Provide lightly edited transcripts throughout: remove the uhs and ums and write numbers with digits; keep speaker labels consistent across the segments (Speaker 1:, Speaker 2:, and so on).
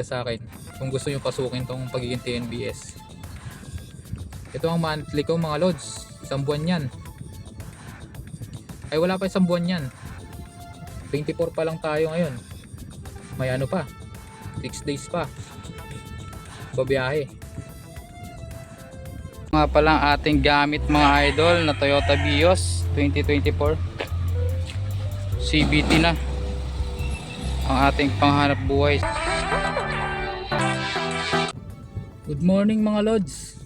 Speaker 1: sa akin kung gusto nyo pasukin tong pagiging TNBS. Ito ang monthly ko mga lods, isang buwan yan. Ay wala pa isang buwan yan, 24 pa lang tayo ngayon. May ano pa, 6 days pa babiyahe. Nga palang ating gamit mga idol na Toyota Vios 2024 CVT na ang ating panghanap buhay. Good morning mga lods,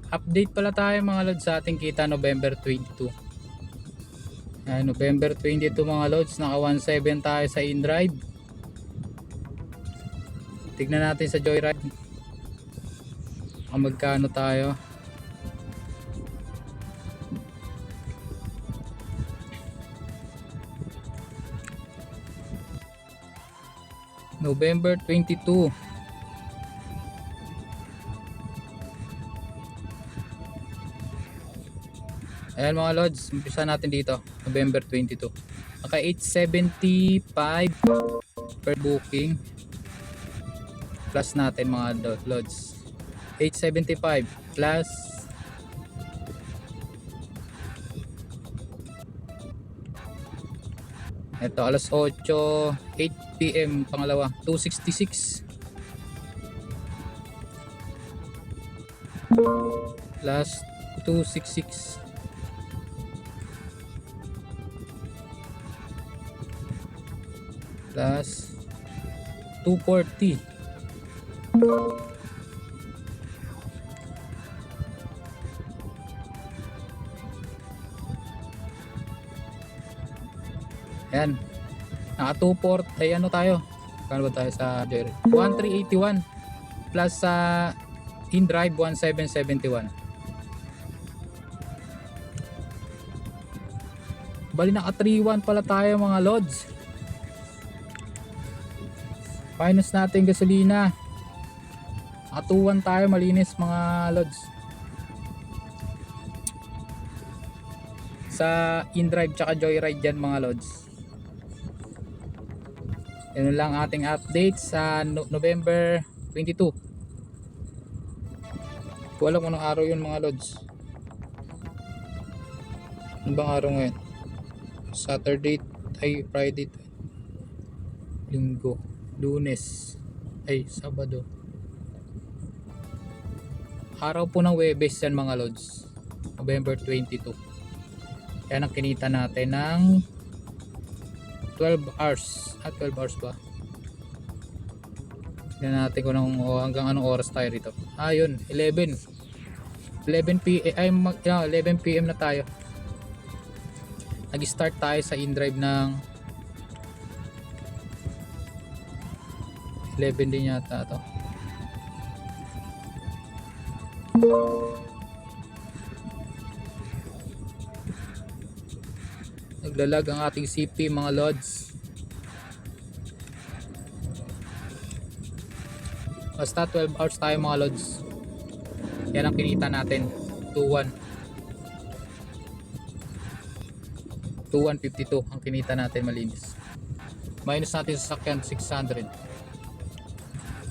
Speaker 1: update pala tayo mga lods sa ating kita November 22. November 22 mga lods, naka 1.7 tayo sa InDrive. Tignan natin sa Joyride magkano tayo. November 22. Ayan mga lods, umpisa natin dito November 22. Naka 875 per booking. Plus natin mga lods, 875 plus ito alas 8 PM pangalawa 266 plus 266 plus 240. Ayan, naka 240 ay ano tayo, kano ba tayo sa Joyride? 1381 plus sa InDrive 1771. Bali naka 31 pala tayo mga lods. Minus natin gasolina, naka 21 tayo, malinis mga lods. Sa InDrive tsaka Joyride dyan mga lods. Yan lang ating update sa November 22. Kung alam mo ng araw yun mga lods. Ano bang araw ngayon? Saturday ay Friday, Linggo, Lunes ay Sabado. Araw po ng Webes yan mga lods, November 22. Yan ang kinita natin ng 12 hours. 12 hours ba? Tignan natin kung hanggang anong oras tayo rito. Yun, 11 PM ay 11 PM na tayo. Nag-start tayo sa InDrive ng 11 din yata to. Naglalag ang ating CP mga lods. Basta 12 hours tayo mga lods. Yan ang kinita natin. 2152 ang kinita natin malinis. Minus natin sa sakyan 600.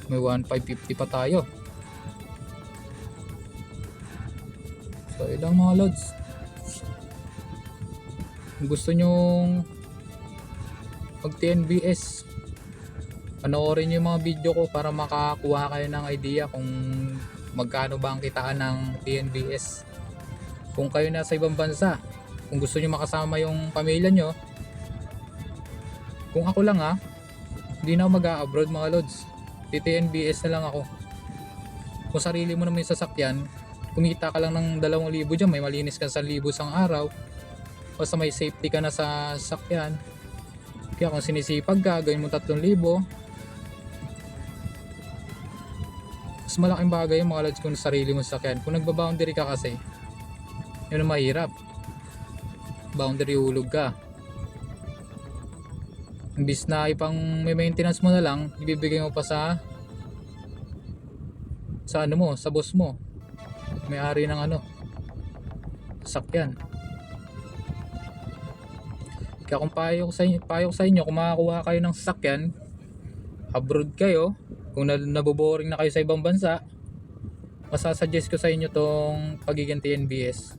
Speaker 1: May 1550 pa tayo. So ilang mga lods. Kung gusto nyong mag TNBS, panoorin nyo yung mga video ko para makakuha kayo ng idea kung magkano ba ang kitaan ng TNBS. Kung kayo nasa ibang bansa, kung gusto nyo makasama yung pamilya nyo, kung ako lang hindi na ako mag-a-abroad mga lods, TNBS na lang ako. Kung sarili mo naman yung sasakyan, kumita ka lang ng 2,000 dyan, may malinis ka sa 1,000 isang araw, basta may safety ka na sa sasakyan. Kaya kung sinisipag ka, gawin mo 3,000. Mas malaking bagay yung mga lods kung sarili mo sasakyan. Kung nagba-boundary ka kasi, yun ang mahirap. Boundary hulog ka. Imbis na ipang may maintenance mo na lang, ibibigay mo pa sa ano mo, sa boss mo, may-ari ng sasakyan. Kaya kung payo ko sa inyo, kung makakuha kayo ng sasakyan, abroad kayo, Kung naboboring na kayo sa ibang bansa, masasuggest ko sa inyo tong pagiging TNBS.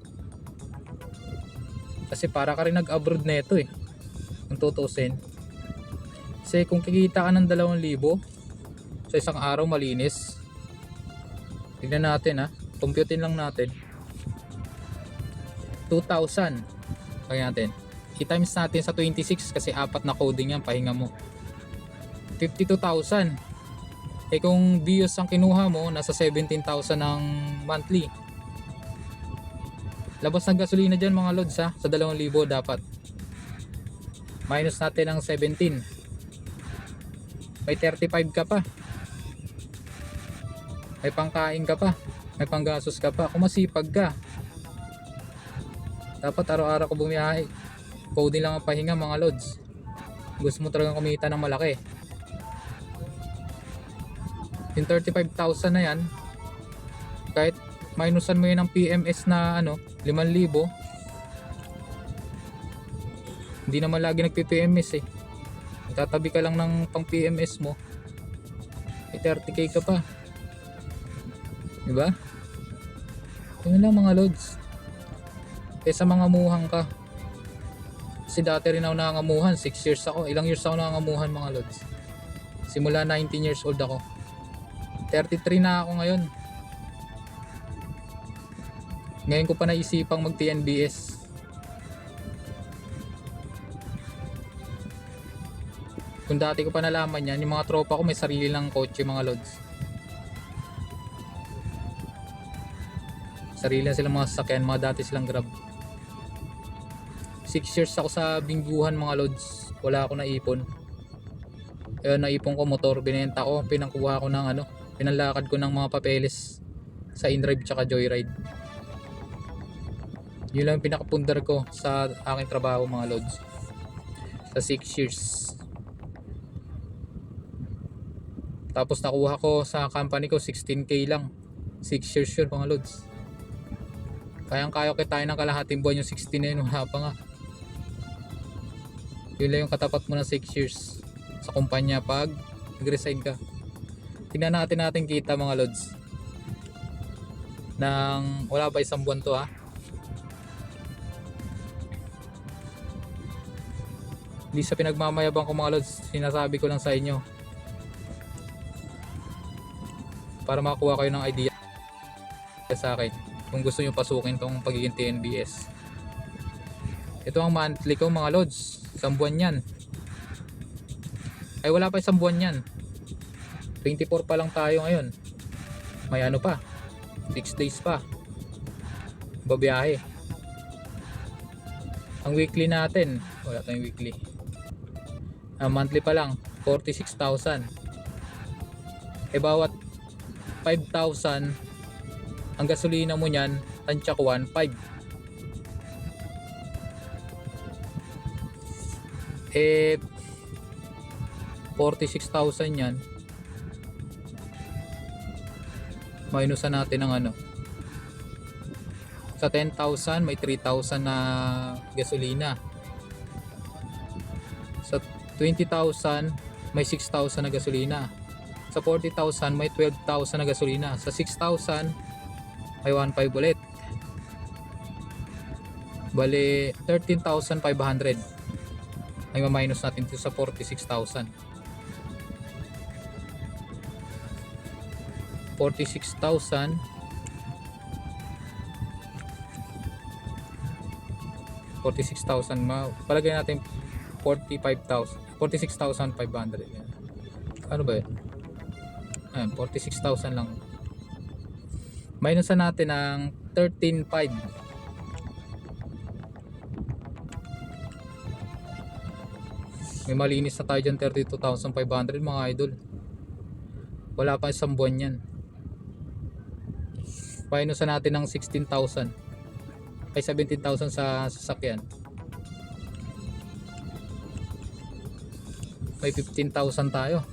Speaker 1: Kasi para ka rin nag-abroad na ito eh, kung tutusin. Kasi kung kikita ka ng 2,000 sa isang araw malinis, tignan natin computein lang natin. 2,000 kaya natin i-times natin sa 26 kasi 4 na coding yan, pahinga mo. 52,000. Eh kung bios ang kinuha mo, nasa 17,000 ang monthly. Labas ng gasolina dyan mga lods sa 2,000 dapat. Minus natin ang 17. May 35 ka pa. May pangkain ka pa. May panggasos ka pa. Kung masipag ka, dapat araw-araw ko bumiyahe. Coding lang ang pahinga mga lods. Gusto mo talagang kumita ng malaki. Yung 35,000 na yan, kahit minusan mo yun ng PMS na 5,000, hindi naman lagi nagpi-PMS eh. Tatabi ka lang ng pang PMS mo, may 30k ka pa, diba? Yun lang mga lods. Kesa mga muhang ka. Kasi dati rin ako nangangamuhan, 6 years ako. Ilang years ako nangangamuhan mga lods? Simula 19 years old ako. 33 na ako ngayon. Ngayon ko pa naisipang mag TNBS. Kung dati ko pa nalaman yan, yung mga tropa ko may sarili lang kotse mga lods. Sarili lang silang mga sasakyan, mga dati silang Grab. 6 years ako sa bingguhan mga lods. Wala ako naipon. Ayun, naipon ko motor, binenta ko, pinangkuha ko ng pinanlakad ko ng mga papeles sa InDrive tsaka Joyride. Yun lang yung pinakapundar ko sa aking trabaho mga lods. Sa 6 years. Tapos nakuha ko sa company ko 16k lang. 6 years yun mga lods. Kayang-kaya kita ng kalahating buwan yung 16 na yun. Wala pa nga. Yun lang yung katapat mo ng 6 years sa kumpanya pag nag-resign ka. Tingnan natin kita mga lods. Nang wala pa isang buwan to Hindi sa pinagmamayabang ko mga lods, sinasabi ko lang sa inyo. Para makakuha kayo ng idea sa akin kung gusto nyo pasukin tong pagiging TNBS. Ito ang monthly ko mga lods. Isang buwan yan. Ay wala pa isang buwan yan. 24 pa lang tayo ngayon. May pa. 6 days pa. Babiyahe. Ang weekly natin, wala tayong weekly. Ang monthly pa lang 46,000. Eh bawat 5,000 ang gasolina mo niyan, tansya ko 1.5. Eh 46,000 yan. Minusan natin ng sa 10,000 may 3,000 na gasolina. Sa 20,000 may 6,000 na gasolina. Sa 40,000 may 12,000 na gasolina. Sa 6,000 may 1.5 ulit. Bali 13,500 ay ma-minus natin dito sa 46,000. 46,000 palagay natin 45,000 46,500. Ano ba yun? Ayan, 46,000 lang. Minusan natin ng 13,500. May malinis na tayo dyan, 32,500 mga idol. Wala pa isang buwan yan. Minusan natin ng 16,000 ay 17,000 sa sasakyan. May 15,000 tayo.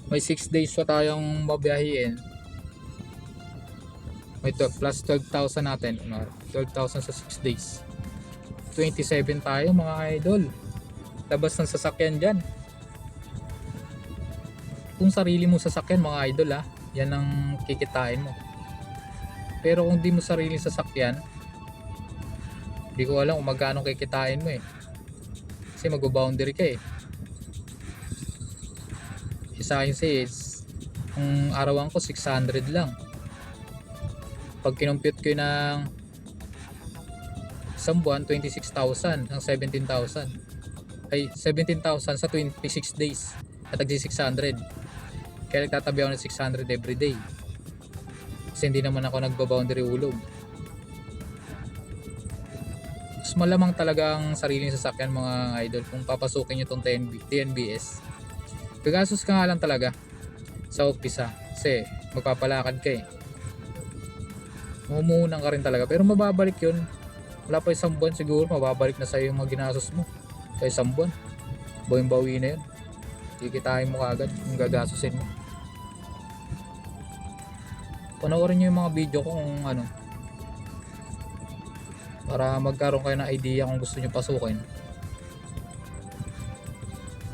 Speaker 1: May 6 days pa tayong mabiyahin. May 12 plus 12,000 natin. 12,000 sa 6 days. 27 tayo mga idol. Labas ng sasakyan dyan. Kung sarili mong sasakyan mga idol yan ang kikitain mo. Pero kung di mo sarili sasakyan, di ko alam kung magkano kikitain mo kasi mag-boundary ka Sa akin is kung arawan ko 600 lang. Pag kinompute ko ng isang buwan, 26,000 ng 17,000 ay 17,000 sa 26 days at tagsi 600. Kaya nagtatabi ako ng 600 everyday kasi hindi naman ako nagba-boundary ulog. Mas malamang talaga ang sariling sasakyan mga idol kung papasukin nyo itong TNBS. Gagastos ka nga lang talaga sa umpisa kasi magpapalakad ka mumuhunan ka rin talaga, pero mababalik yun. Wala pa isang buwan siguro mababalik na sa'yo yung mga ginastos mo sa isang buwan. Bawing-bawi na yun, kikitain mo kagad yung gagastusin mo. Panoorin nyo yung mga video ko kung para magkaroon kayo ng idea kung gusto nyo pasukin.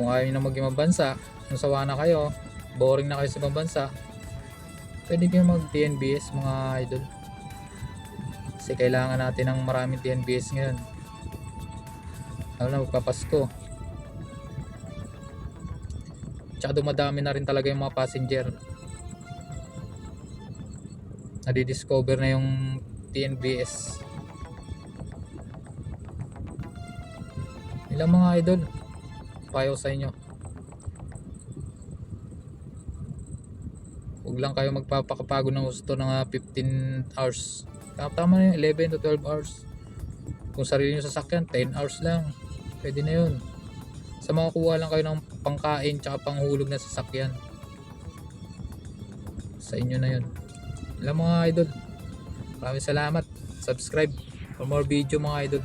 Speaker 1: Kung ayaw nyo na mag-ibang bansa, kung sawa na kayo, boring na kayo sa ibang bansa, pwede kayo mag TNBS mga idol. Kasi kailangan natin ng maraming TNBS ngayon, lalo na magpapasko. Tsaka dumadami na rin talaga yung mga passenger. Nadidiscover na yung TNBS. Ilang mga idol, payo sa inyo, huwag lang kayo magpapakapagod ng gusto ng 15 hours. Tama na yung 11 to 12 hours. Kung sarili nyo sasakyan, 10 hours lang, pwede na yun. Sa mga kuha lang kayo ng pangkain tsaka panghulog na sasakyan, sa inyo na yun. Ilang mga idol, maraming salamat. Subscribe for more video mga idol.